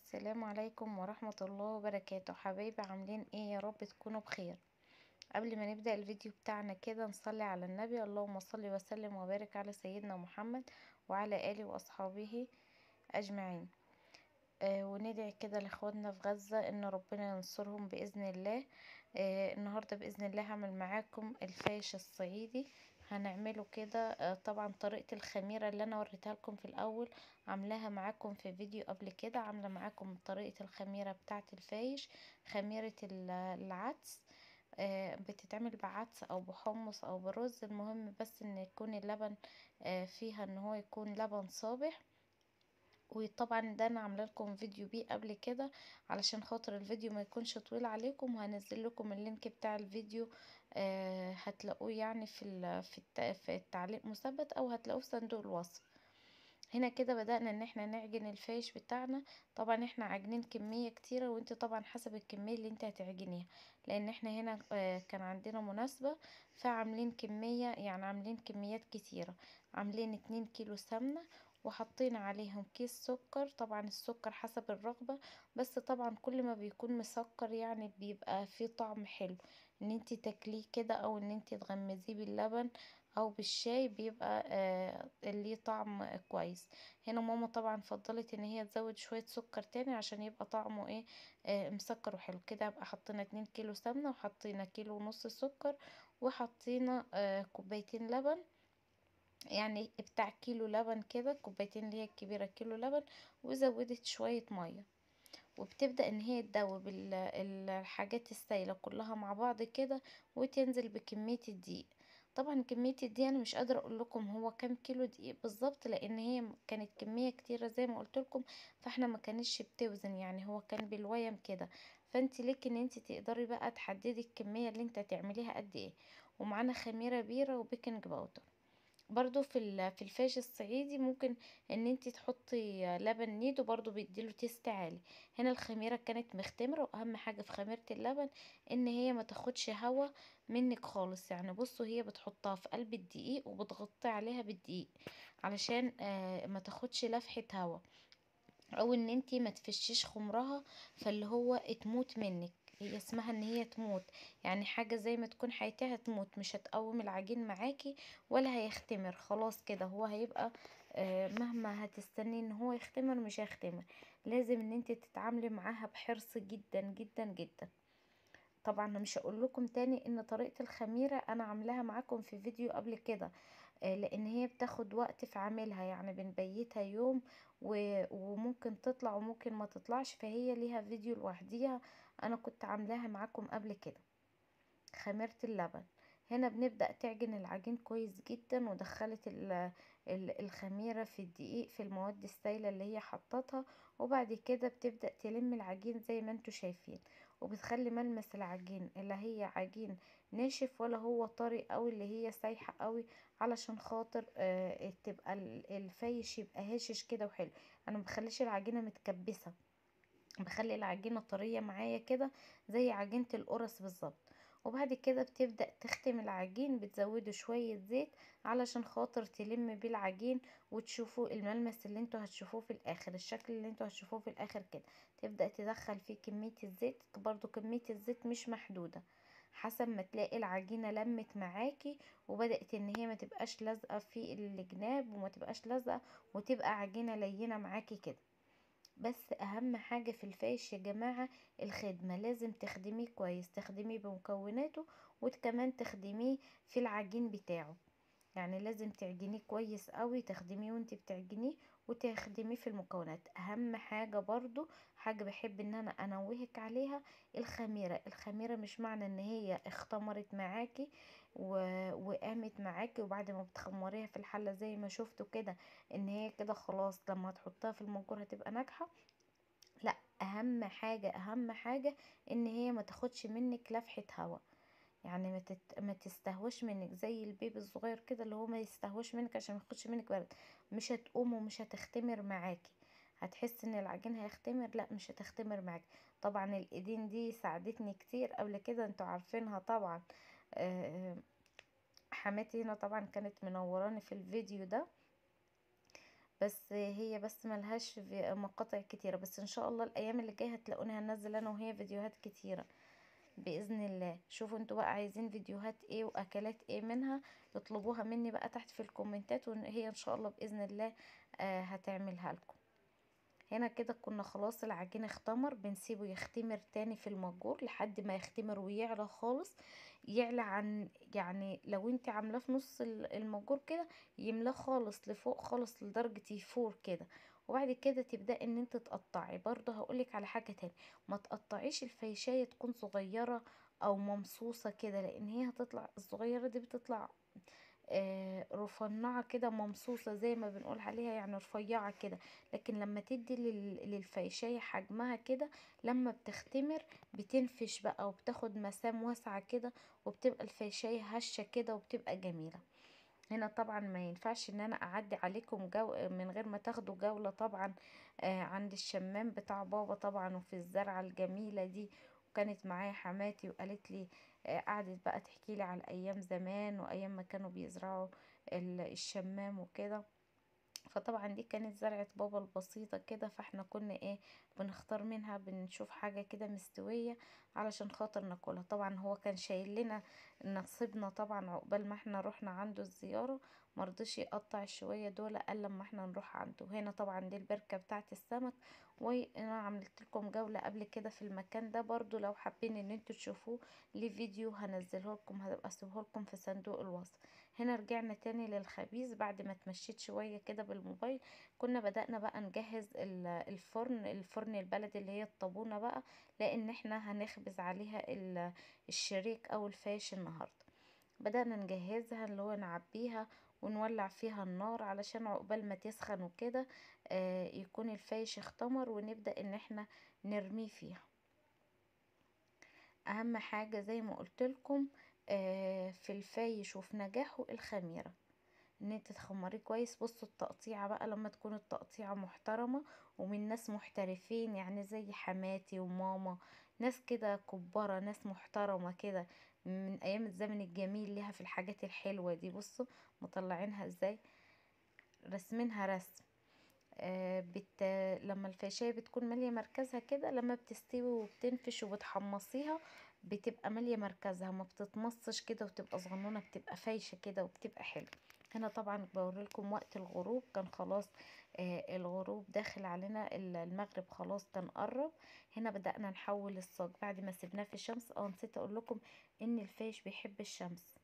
السلام عليكم ورحمة الله وبركاته. حبايبي عاملين ايه؟ يا رب تكونوا بخير. قبل ما نبدأ الفيديو بتاعنا كده نصلي على النبي. اللهم صل وسلم وبارك على سيدنا محمد وعلى آله وأصحابه أجمعين. وندعي كده لاخواتنا في غزة ان ربنا ينصرهم بإذن الله. النهاردة بإذن الله هعمل معاكم الفايش الصعيدي. هنعمله كده. طبعا طريقة الخميرة اللي انا وريتها لكم في الاول عاملاها معاكم في فيديو قبل كده. عاملة معاكم طريقة الخميرة بتاعة الفايش، خميرة العدس. بتتعمل بعدس او بحمص او برز، المهم بس ان يكون اللبن فيها ان هو يكون لبن صابح. وطبعا ده انا عامله لكم فيديو بيه قبل كده علشان خاطر الفيديو ما يكونش طويل عليكم، وهنزل لكم اللينك بتاع الفيديو. هتلاقوه يعني في التعليق مثبت، او هتلاقوه في صندوق الوصف. هنا كده بدأنا ان احنا نعجن الفايش بتاعنا. طبعا احنا عاجنين كمية كتيرة، وانت طبعا حسب الكمية اللي انت هتعجنيها، لان احنا هنا كان عندنا مناسبة، فعاملين كمية، يعني عاملين كميات كتيرة. عاملين 2 كيلو سمنة، وحطينا عليهم كيس سكر. طبعا السكر حسب الرغبة، بس طبعا كل ما بيكون مسكر يعني بيبقى فيه طعم حلو ان انت تاكليه كده، او ان انت تغمزيه باللبن او بالشاي، بيبقى ليه طعم كويس. هنا ماما طبعا فضلت ان هي تزود شوية سكر تاني عشان يبقى طعمه ايه، مسكر وحلو كده. يبقى حطينا 2 كيلو سمنة، وحطينا 1.5 كيلو سكر، وحطينا كوبايتين لبن. يعني بتاع كيلو لبن كده، كوبايتين اللي هي الكبيرة كيلو لبن، وزودت شوية مية. وبتبدأ ان هي تدوب الحاجات السايلة كلها مع بعض كده، وتنزل بكمية الدقيق. طبعا كمية الدقيق انا مش قادرة اقول لكم هو كام كيلو دقيق بالظبط، لان هي كانت كمية كتيرة زي ما قلت لكم، فاحنا ما كانش بتوزن، يعني هو كان بالويم كده. فانت ليك ان انت تقدري بقى تحددي الكمية اللي انت هتعمليها قد ايه. ومعانا خميرة بيرة وبيكنج باودر. برضو في الفاش الصعيدي ممكن ان انتي تحطي لبن نيدو، برضو بيديله تيست عالي. هنا الخميرة كانت مختمرة، واهم حاجة في خميرة اللبن ان هي ما تاخدش هوا منك خالص. يعني بصوا هي بتحطها في قلب الدقيق وبتغطي عليها بالدقيق علشان ما تاخدش لفحة هوا، او ان انتي ما تفشيش خمرها فاللي هو تموت منك. هي اسمها ان هي تموت، يعني حاجة زي ما تكون حياتها تموت، مش هتقوم العجين معاكي ولا هيختمر. خلاص كده هو هيبقى مهما هتستني ان هو يختمر مش هيختمر. لازم ان انت تتعاملي معاها بحرص جدا جدا جدا. طبعا أنا مش هقول لكم تاني ان طريقة الخميرة انا عاملاها معاكم في فيديو قبل كده، لان هي بتاخد وقت في عملها، يعني بنبيتها يوم وممكن تطلع وممكن ما تطلعش، فهي ليها فيديو لوحديها انا كنت عاملاها معاكم قبل كده. خميرة اللبن. هنا بنبدأ تعجن العجين كويس جدا، ودخلت الخميرة في الدقيق في المواد السائلة اللي هي حطتها. وبعد كده بتبدأ تلم العجين زي ما انتوا شايفين، وبتخلي ملمس العجين اللي هي عجين ناشف ولا هو طري او اللي هي سايحة قوي، علشان خاطر تبقى الفايش يبقى هشش كده وحلو. انا مبخليش العجينة متكبسة، بخلي العجينة طرية معايا كده زي عجينة القرص بالظبط. وبعد كده بتبدأ تختم العجين، بتزوده شوية زيت علشان خاطر تلم بيه العجين، وتشوفوا الملمس اللي انتوا هتشوفوه في الاخر، الشكل اللي انتوا هتشوفوه في الاخر كده. تبدأ تدخل فيه كمية الزيت، برضو كمية الزيت مش محدودة، حسب ما تلاقي العجينة لمت معاكي وبدأت ان هي ما تبقاش لازقة في الجناب وما تبقاش لازقة، وتبقى عجينة لينة معاكي كده. بس اهم حاجة في الفايش يا جماعة الخدمة، لازم تخدميه كويس، تخدميه بمكوناته، وكمان تخدميه في العجين بتاعه. يعني لازم تعجنيه كويس قوي، تخدميه وانت بتعجنيه، وتخدميه في المكونات. اهم حاجة برضو، حاجة بحب ان انا انوهك عليها، الخميرة. الخميرة مش معنى ان هي اختمرت معاكي وقامت معاكي وبعد ما بتخمريها في الحلة زي ما شفتوا كده ان هي كده خلاص لما تحطها في المنجور هتبقى ناجحة. لا، اهم حاجة اهم حاجة ان هي ما تاخدش منك لفحة هوا. يعني ما تستهوش منك زي البيبي الصغير كده، اللي هو ما يستهوش منك عشان ما ياخدش منك برد. مش هتقوم ومش هتختمر معاكي، هتحس ان العجين هيختمر، لا مش هتختمر معاكي. طبعا الايدين دي ساعدتني كتير قبل كده، انتوا عارفينها طبعا. حماتي هنا طبعا كانت منوراني في الفيديو ده. بس هي بس ملهاش مقاطع كتيرة، بس ان شاء الله الايام اللي جايه هتلاقوني هنزل انا وهي فيديوهات كتيرة باذن الله. شوفوا انتوا بقى عايزين فيديوهات ايه واكلات ايه منها، اطلبوها مني بقى تحت في الكومنتات، وهي ان شاء الله باذن الله هتعملها لكم. هنا كده كنا خلاص العجين اختمر، بنسيبه يختمر تاني في المجور لحد ما يختمر ويعلى خالص. يعلى عن يعني لو انت عاملاه في نص المجور كده، يملاه خالص لفوق خالص لدرجة يفور كده. وبعد كده تبدأ ان انت تقطعي. برضه هقولك على حاجة تاني، ما تقطعيش الفيشاية تكون صغيرة او ممصوصة كده، لان هي هتطلع الصغيرة دي بتطلع رفنعة كده ممصوصة زي ما بنقول عليها، يعني رفيعة كده. لكن لما تدي للفيشاية حجمها كده، لما بتختمر بتنفش بقى وبتاخد مسام واسعة كده، وبتبقى الفيشاية هشة كده وبتبقى جميلة. هنا طبعا ما ينفعش ان انا اعدي عليكم من غير ما تاخدوا جولة طبعا عند الشمام بتاع بابا طبعا، وفي الزرعة الجميلة دي. وكانت معايا حماتي وقالت لي قعدت بقى تحكي لي على ايام زمان وايام ما كانوا بيزرعوا الشمام وكده. فطبعا دي كانت زرعة بابا البسيطة كده، فاحنا كنا ايه بنختار منها، بنشوف حاجة كده مستوية علشان خاطر ناكلها. طبعا هو كان شايل لنا نصيبنا طبعا عقبال ما احنا رحنا عنده الزيارة، مرضيش يقطع الشوية دول الا لما احنا نروح عنده. هنا طبعا دي البركة بتاعة السمك. وانا عملت لكم جولة قبل كده في المكان ده برضو، لو حابين ان انتوا تشوفوه ليه فيديو هنزله لكم، هبقى اسيبه لكم في صندوق الوصف. هنا رجعنا تاني للخبيز بعد ما اتمشيت شوية كده بالموبايل. كنا بدأنا بقى نجهز الفرن البلدي اللي هي الطابونة بقى، لان احنا هنخبز عليها الشريك او الفاش النهاردة. بدأنا نجهزها اللي هو نعبيها ونولع فيها النار علشان عقبال ما تسخن وكده يكون الفايش اختمر، ونبدأ ان احنا نرميه فيها. اهم حاجة زي ما قلت لكم في الفايش وفي نجاحه الخميرة، ان انت تخمريه كويس. بصوا التقطيعة بقى لما تكون التقطيعة محترمة ومن ناس محترفين، يعني زي حماتي وماما، ناس كده كبارة، ناس محترمة كده من ايام الزمن الجميل ليها في الحاجات الحلوة دي. بصوا مطلعينها ازاي، رسمينها رسم. لما الفاشية بتكون مالية مركزها كده، لما بتستوي وبتنفش وبتحمصيها بتبقى مالية مركزها، ما بتتمصش كده وتبقى صغنونة، بتبقى فايشة كده وبتبقى حلوة. هنا طبعا بوريلكم وقت الغروب، كان خلاص الغروب داخل علينا، المغرب خلاص كان قرب. هنا بدأنا نحول الصاج بعد ما سيبناه في الشمس. نسيت اقول لكم ان الفايش بيحب الشمس،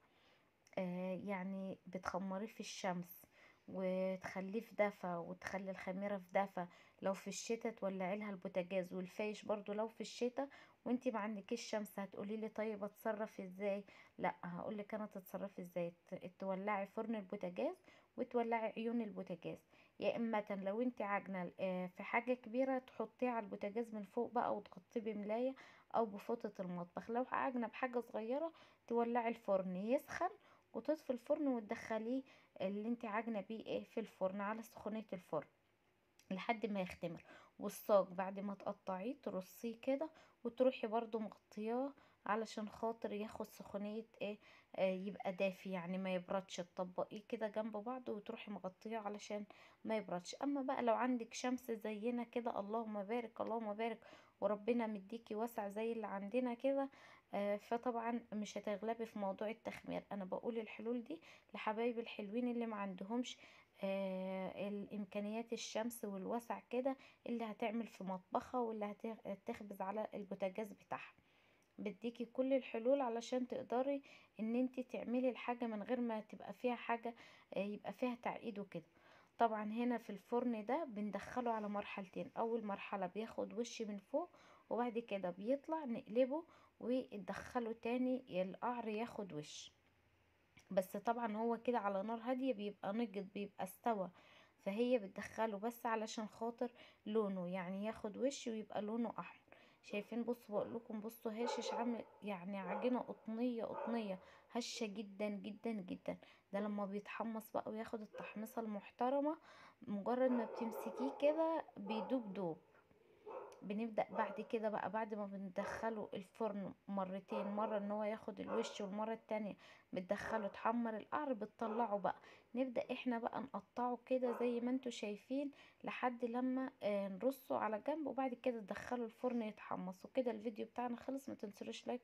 يعني بتخمريه في الشمس وتخليه في دفا، وتخلي الخميرة في دفا. لو في الشتاء تولعي لها البوتاجاز، والفايش برضو لو في الشتاء وانتي ما عندكيش شمس. هتقولي لي طيب اتصرف ازاي؟ لا هقولك انا تتصرفي ازاي. تولعي فرن البوتاجاز وتولعي عيون البوتاجاز. يا اما لو انتي عاجنه في حاجه كبيره تحطيها على البوتاجاز من فوق بقى وتغطيه بملايه او بفوطه المطبخ. لو عاجنه بحاجه صغيره تولعي الفرن يسخن وتطفي الفرن وتدخليه اللي انت عاجنه بيه ايه في الفرن على سخونية الفرن لحد ما يختمر. والصاج بعد ما تقطعيه ترصيه كده وتروحي برضو مغطياه علشان خاطر ياخد سخونية ايه يبقى دافي، يعني ما يبردش. تطبقيه كده جنب بعض وتروحي مغطيه علشان ما يبردش. اما بقى لو عندك شمس زينا كده، اللهم بارك اللهم بارك، وربنا مديكي واسع زي اللي عندنا كده، فطبعا مش هتغلبي في موضوع التخمير. انا بقول الحلول دي لحبايب الحلوين اللي ما عندهمش الامكانيات الشمس والوسع كده، اللي هتعمل في مطبخها واللي هتخبز على البوتاجاز بتاعها. بديكي كل الحلول علشان تقدري ان انت تعملي الحاجة من غير ما تبقى فيها حاجة يبقى فيها تعقيد وكده. طبعا هنا في الفرن ده بندخله على مرحلتين. اول مرحلة بياخد وش من فوق، وبعد كده بيطلع نقلبه وندخله تاني القعر ياخد وش. بس طبعا هو كده على نار هادية بيبقى نجد، بيبقى استوى. فهي بتدخله بس علشان خاطر لونه يعني ياخد وش ويبقى لونه احمر. شايفين؟ بصوا بقول لكم، بصوا هاشش عامل يعني عجينة قطنية قطنية، هشة جدا جدا جدا. ده لما بيتحمص بقى وياخد التحميصة المحترمة، مجرد ما بتمسكيه كده بيدوب دوب. بنبدأ بعد كده بقى بعد ما بندخله الفرن مرتين، مرة ان هو ياخد الوش، والمرة التانية بتدخله تحمر القعر، بتطلعه بقى. نبدأ احنا بقى نقطعه كده زي ما انتوا شايفين لحد لما نرصه على جنب، وبعد كده تدخله الفرن يتحمص. وكده الفيديو بتاعنا خلص. ما تنسوش لايك